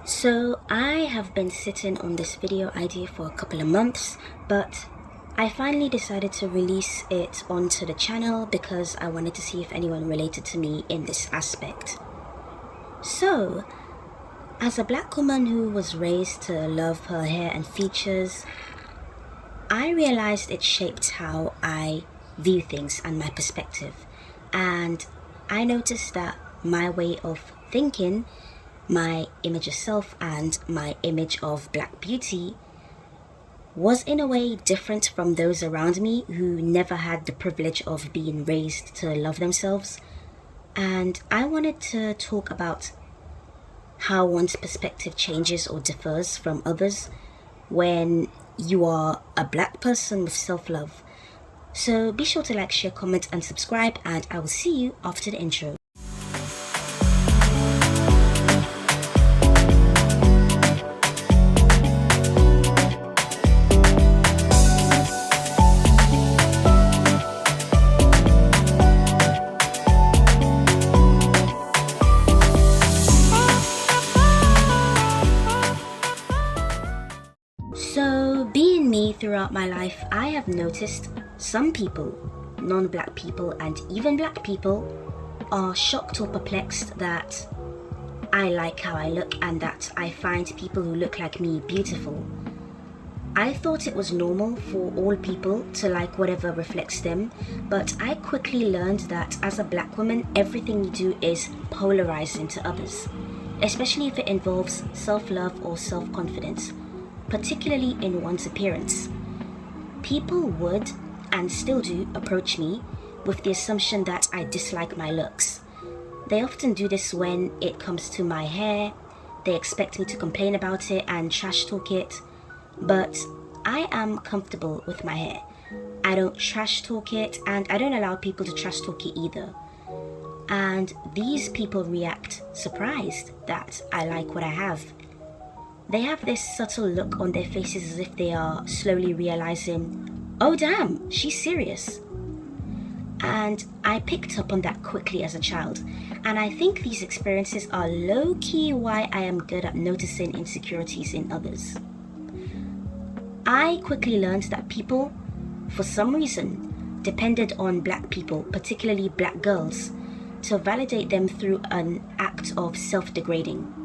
So I have been sitting on this video idea for a couple of months, but I finally decided to release it onto the channel because I wanted to see if anyone related to me in this aspect. So, as a black woman who was raised to love her hair and features, I realized it shaped how I view things and my perspective. And I noticed that my way of thinking, my image of self and my image of black beauty was in a way different from those around me who never had the privilege of being raised to love themselves. And I wanted to talk about how one's perspective changes or differs from others when you are a black person with self-love. So be sure to like, share, comment and subscribe, and I will see you after the intro. So, being me throughout my life, I have noticed some people, non-black people and even black people, are shocked or perplexed that I like how I look and that I find people who look like me beautiful. I thought it was normal for all people to like whatever reflects them, but I quickly learned that as a black woman, everything you do is polarizing to others, especially if it involves self-love or self-confidence, particularly in one's appearance. People would, and still do, approach me with the assumption that I dislike my looks. They often do this when it comes to my hair. They expect me to complain about it and trash talk it, but I am comfortable with my hair. I don't trash talk it, and I don't allow people to trash talk it either. And these people react surprised that I like what I have. They have this subtle look on their faces as if they are slowly realizing, oh damn, she's serious. And I picked up on that quickly as a child. And I think these experiences are low-key why I am good at noticing insecurities in others. I quickly learned that people, for some reason, depended on black people, particularly black girls, to validate them through an act of self-degrading.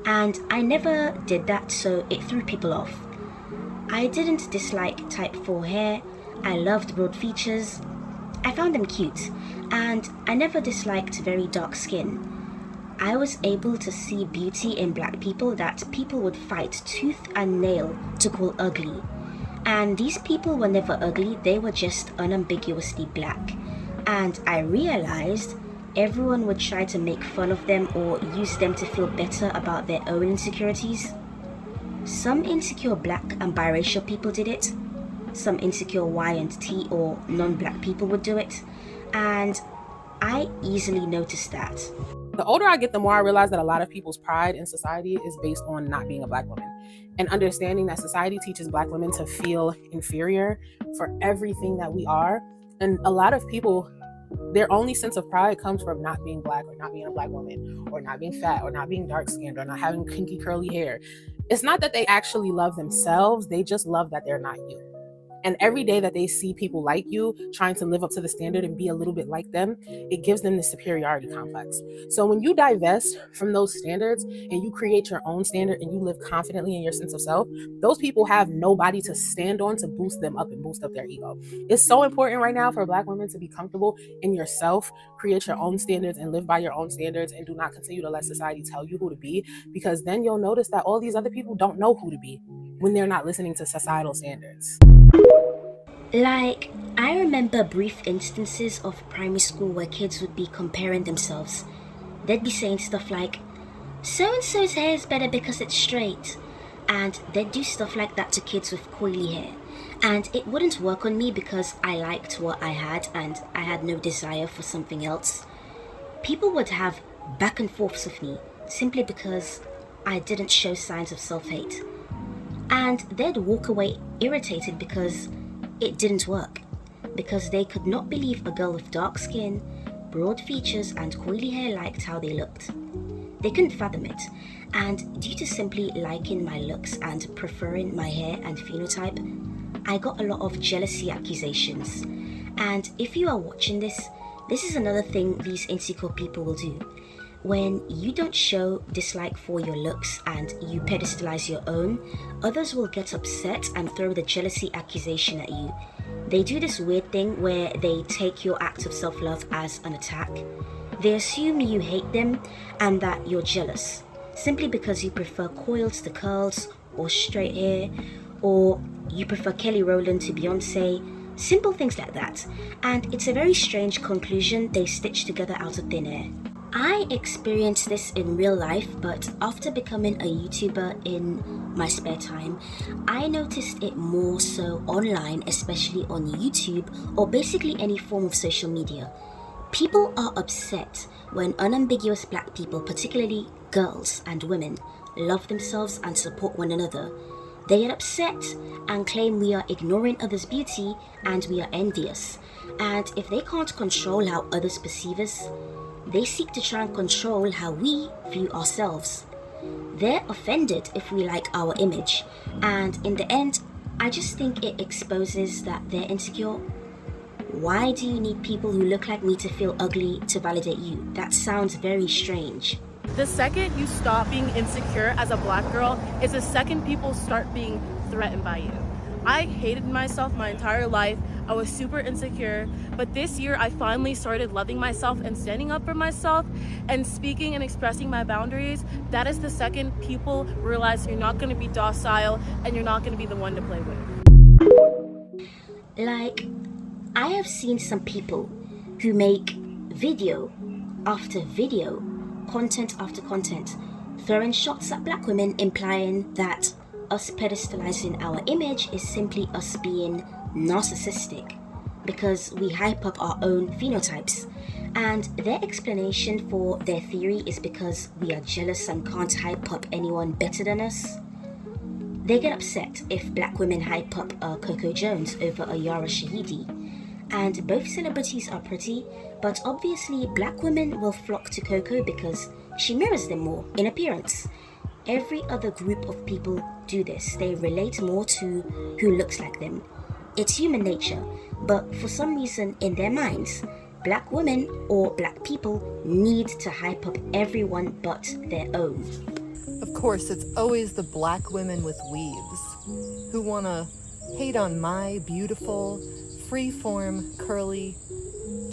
And I never did that, so it threw people off. I didn't dislike type 4 hair. I loved broad features. I found them cute, and I never disliked very dark skin. I was able to see beauty in black people that people would fight tooth and nail to call ugly. And these people were never ugly, they were just unambiguously black. And I realized everyone would try to make fun of them or use them to feel better about their own insecurities. Some insecure black and biracial people did it. Some insecure Y and T or non-black people would do it. And I easily noticed that. The older I get, the more I realize that a lot of people's pride in society is based on not being a black woman, and understanding that society teaches black women to feel inferior for everything that we are. And a lot of people, their only sense of pride comes from not being black or not being a black woman or not being fat or not being dark skinned or not having kinky curly hair. It's not that they actually love themselves, they just love that they're not you. And every day that they see people like you trying to live up to the standard and be a little bit like them, it gives them this superiority complex. So when you divest from those standards and you create your own standard and you live confidently in your sense of self, those people have nobody to stand on to boost them up and boost up their ego. It's so important right now for black women to be comfortable in yourself, create your own standards and live by your own standards, and do not continue to let society tell you who to be, because then you'll notice that all these other people don't know who to be when they're not listening to societal standards. Like, I remember brief instances of primary school where kids would be comparing themselves. They'd be saying stuff like, so-and-so's hair is better because it's straight. And they'd do stuff like that to kids with coily hair. And it wouldn't work on me because I liked what I had and I had no desire for something else. People would have back and forths with me simply because I didn't show signs of self-hate. And they'd walk away irritated because it didn't work, because they could not believe a girl with dark skin, broad features and coily hair liked how they looked. They couldn't fathom it. And due to simply liking my looks and preferring my hair and phenotype, I got a lot of jealousy accusations. And if you are watching this is another thing these insecure people will do. When you don't show dislike for your looks and you pedestalize your own, others will get upset and throw the jealousy accusation at you. They do this weird thing where they take your act of self-love as an attack. They assume you hate them and that you're jealous, simply because you prefer coils to curls or straight hair, or you prefer Kelly Rowland to Beyonce, simple things like that. And it's a very strange conclusion they stitch together out of thin air. I experienced this in real life, but after becoming a YouTuber in my spare time, I noticed it more so online, especially on YouTube or basically any form of social media. People are upset when unambiguous black people, particularly girls and women, love themselves and support one another. They get upset and claim we are ignoring others' beauty and we are envious. And if they can't control how others perceive us, they seek to try and control how we view ourselves. They're offended if we like our image, and in the end, I just think it exposes that they're insecure. Why do you need people who look like me to feel ugly to validate you? That sounds very strange. The second you stop being insecure as a black girl is the second people start being threatened by you. I hated myself my entire life. I was super insecure, but this year I finally started loving myself and standing up for myself and speaking and expressing my boundaries. That is the second people realize you're not going to be docile and you're not going to be the one to play with. Like, I have seen some people who make video after video, content after content, throwing shots at black women, implying that us pedestalizing our image is simply us being narcissistic because we hype up our own phenotypes. And their explanation for their theory is because we are jealous and can't hype up anyone better than us. They get upset if black women hype up Coco Jones over a Yara Shahidi. And both celebrities are pretty, but obviously black women will flock to Coco because she mirrors them more in appearance. Every other group of people do this. They relate more to who looks like them. It's human nature, but for some reason in their minds, black women or black people need to hype up everyone but their own. Of course, it's always the black women with weaves who want to hate on my beautiful, free-form, curly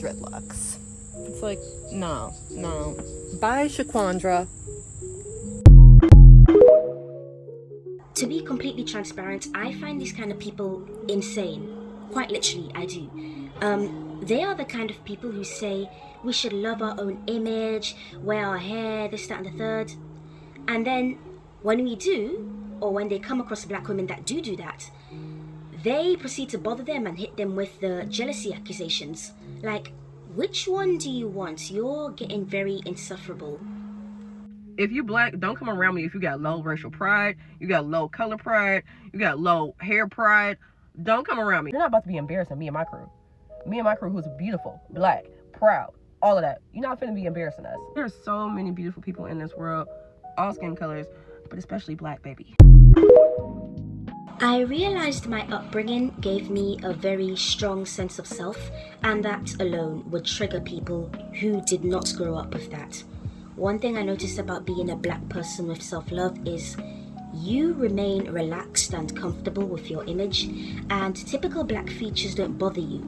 dreadlocks. It's like, no. Bye, Shaquandra. To be completely transparent, I find these kind of people insane. Quite literally, I do. They are the kind of people who say we should love our own image, wear our hair, this, that, and the third. And then when we do, or when they come across black women that do that, they proceed to bother them and hit them with the jealousy accusations. Like, which one do you want? You're getting very insufferable. If you black, don't come around me if you got low racial pride, you got low color pride, you got low hair pride. Don't come around me. You're not about to be embarrassing me and my crew. Me and my crew who's beautiful, black, proud, all of that. You're not finna be embarrassing us. There's so many beautiful people in this world, all skin colors, but especially black, baby. I realized my upbringing gave me a very strong sense of self, and that alone would trigger people who did not grow up with that. One thing I noticed about being a black person with self-love is you remain relaxed and comfortable with your image, and typical black features don't bother you.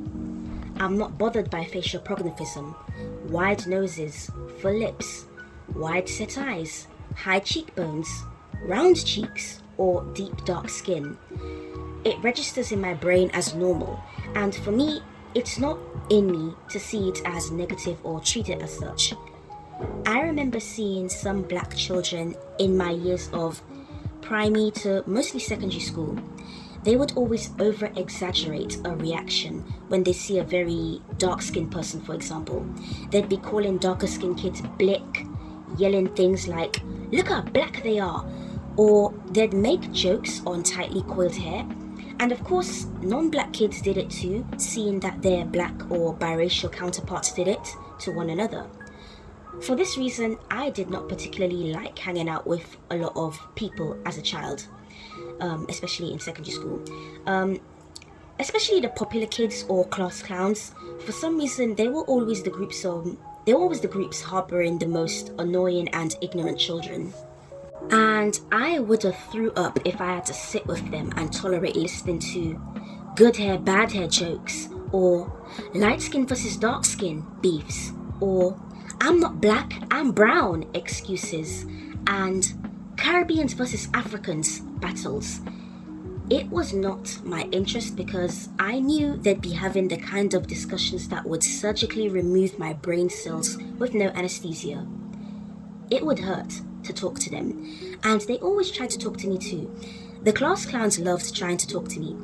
I'm not bothered by facial prognatism, wide noses, full lips, wide set eyes, high cheekbones, round cheeks, or deep dark skin. It registers in my brain as normal, and for me, it's not in me to see it as negative or treat it as such. I remember seeing some black children in my years of primary to mostly secondary school. They would always over-exaggerate a reaction when they see a very dark-skinned person, for example. They'd be calling darker-skinned kids Blck, yelling things like, "Look how black they are," or they'd make jokes on tightly coiled hair. And of course, non-black kids did it too, seeing that their black or biracial counterparts did it to one another. For this reason, I did not particularly like hanging out with a lot of people as a child, especially in secondary school. Especially the popular kids or class clowns. For some reason, they were always the groups harboring the most annoying and ignorant children. And I would have threw up if I had to sit with them and tolerate listening to good hair, bad hair jokes, or light skin versus dark skin beefs, or I'm not black, I'm brown excuses, and Caribbeans versus Africans battles. It was not my interest because I knew they'd be having the kind of discussions that would surgically remove my brain cells with no anesthesia. It would hurt to talk to them, and they always tried to talk to me too. The class clowns loved trying to talk to me,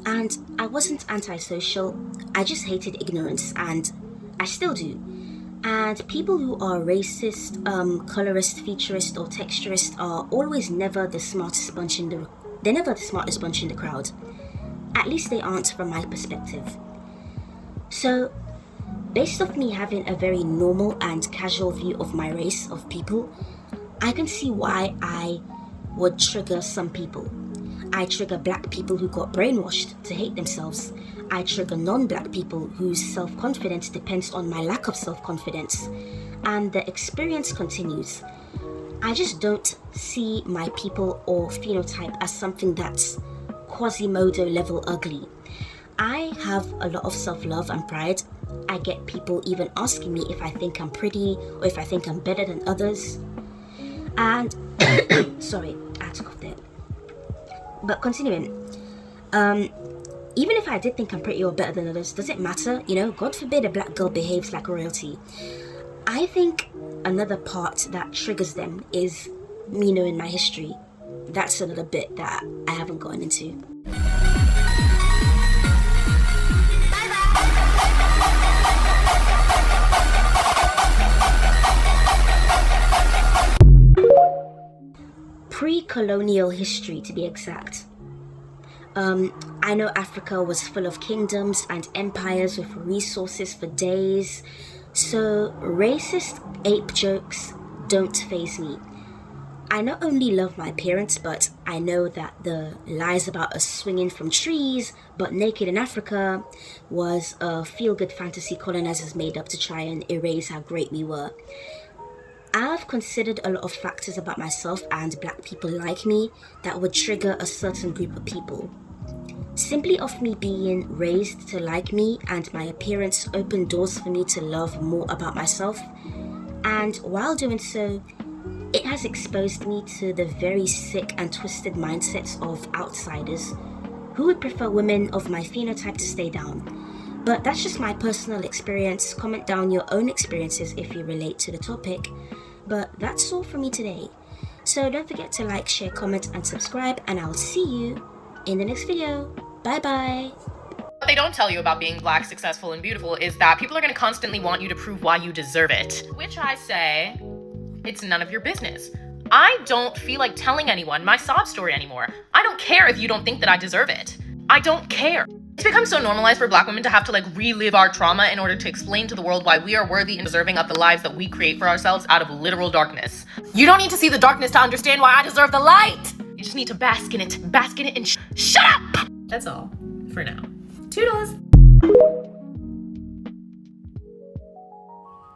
and I wasn't antisocial, I just hated ignorance, and I still do. And people who are racist, colorist, futurist, or texturist are always never the smartest bunch in the crowd. At least they aren't from my perspective. So, based off me having a very normal and casual view of my race of people, I can see why I would trigger some people. I trigger black people who got brainwashed to hate themselves. I trigger non-black people whose self-confidence depends on my lack of self-confidence. And the experience continues. I just don't see my people or phenotype as something that's Quasimodo level ugly. I have a lot of self-love and pride. I get people even asking me if I think I'm pretty or if I think I'm better than others. And sorry, I had to cough there. But continuing, even if I did think I'm pretty or better than others, does it matter? God forbid a black girl behaves like royalty. I think another part that triggers them is me knowing my history. That's another bit that I haven't gotten into. Pre-colonial history, to be exact. I know Africa was full of kingdoms and empires with resources for days, so racist ape jokes don't faze me. I not only love my parents, but I know that the lies about us swinging from trees but naked in Africa was a feel-good fantasy colonizers made up to try and erase how great we were. I've considered a lot of factors about myself and black people like me that would trigger a certain group of people. Simply off me being raised to like me and my appearance opened doors for me to love more about myself. And while doing so, it has exposed me to the very sick and twisted mindsets of outsiders who would prefer women of my phenotype to stay down. But that's just my personal experience. Comment down your own experiences if you relate to the topic. But that's all for me today. So don't forget to like, share, comment, and subscribe, and I'll see you in the next video. Bye bye. What they don't tell you about being black, successful, and beautiful is that people are going to constantly want you to prove why you deserve it. Which I say, it's none of your business. I don't feel like telling anyone my sob story anymore. I don't care if you don't think that I deserve it. I don't care. It's become so normalized for black women to have to relive our trauma in order to explain to the world why we are worthy and deserving of the lives that we create for ourselves out of literal darkness. You don't need to see the darkness to understand why I deserve the light. You just need to bask in it and shut up. That's all for now. Toodles.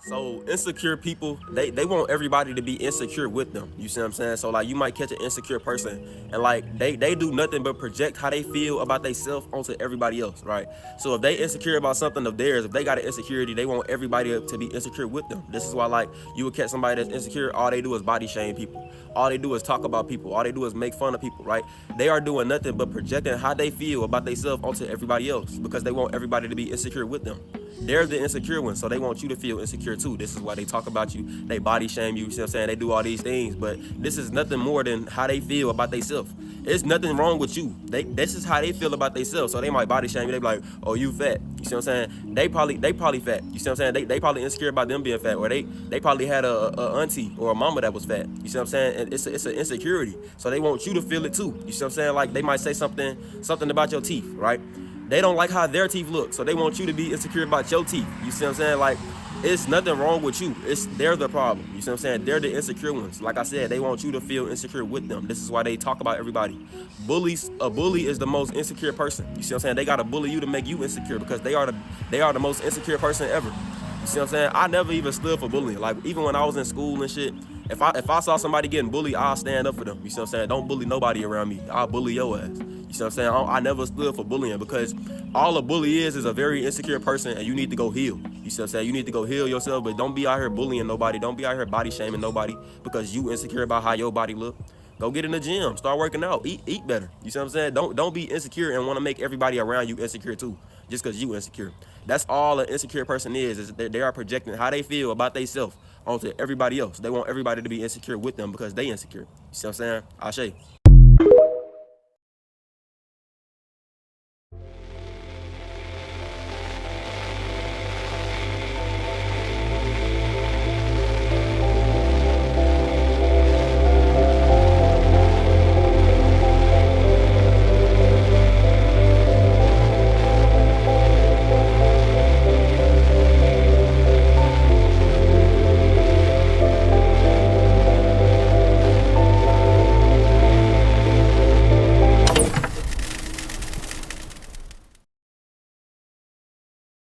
So insecure people, they want everybody to be insecure with them. You see what I'm saying? So you might catch an insecure person and they do nothing but project how they feel about themselves onto everybody else, right? So if they insecure about something of theirs, if they got an insecurity, they want everybody to be insecure with them. This is why you would catch somebody that's insecure, all they do is body shame people. All they do is talk about people. All they do is make fun of people, right? They are doing nothing but projecting how they feel about themselves onto everybody else because they want everybody to be insecure with them. They're the insecure ones, so they want you to feel insecure too. This is why they talk about you, they body shame you, see what I'm saying? They do all these things, but this is nothing more than how they feel about themselves. There's nothing wrong with you. This is how they feel about themselves, so they might body shame you. They be like, oh, you fat. You see what I'm saying? They probably fat. You see what I'm saying? They probably insecure about them being fat, or they probably had a auntie or a mama that was fat. You see what I'm saying? And it's an insecurity, so they want you to feel it too. You see what I'm saying? They might say something about your teeth, right? They don't like how their teeth look, so they want you to be insecure about your teeth. You see what I'm saying? it's nothing wrong with you. They're the problem. You see what I'm saying? They're the insecure ones. Like I said, they want you to feel insecure with them. This is why they talk about everybody. A bully is the most insecure person. You see what I'm saying? They gotta bully you to make you insecure because they are the most insecure person ever. You see what I'm saying? I never even stood for bullying. Like even when I was in school and shit, if I saw somebody getting bullied, I'll stand up for them. You see what I'm saying? Don't bully nobody around me. I'll bully your ass. You see what I'm saying? I never stood for bullying because all a bully is a very insecure person and you need to go heal. You see what I'm saying? You need to go heal yourself, but don't be out here bullying nobody. Don't be out here body shaming nobody because you insecure about how your body look. Go get in the gym. Start working out. Eat better. You see what I'm saying? Don't be insecure and want to make everybody around you insecure too, just because you insecure. That's all an insecure person is they are projecting how they feel about themselves onto everybody else. They want everybody to be insecure with them because they insecure. You see what I'm saying? Ashe.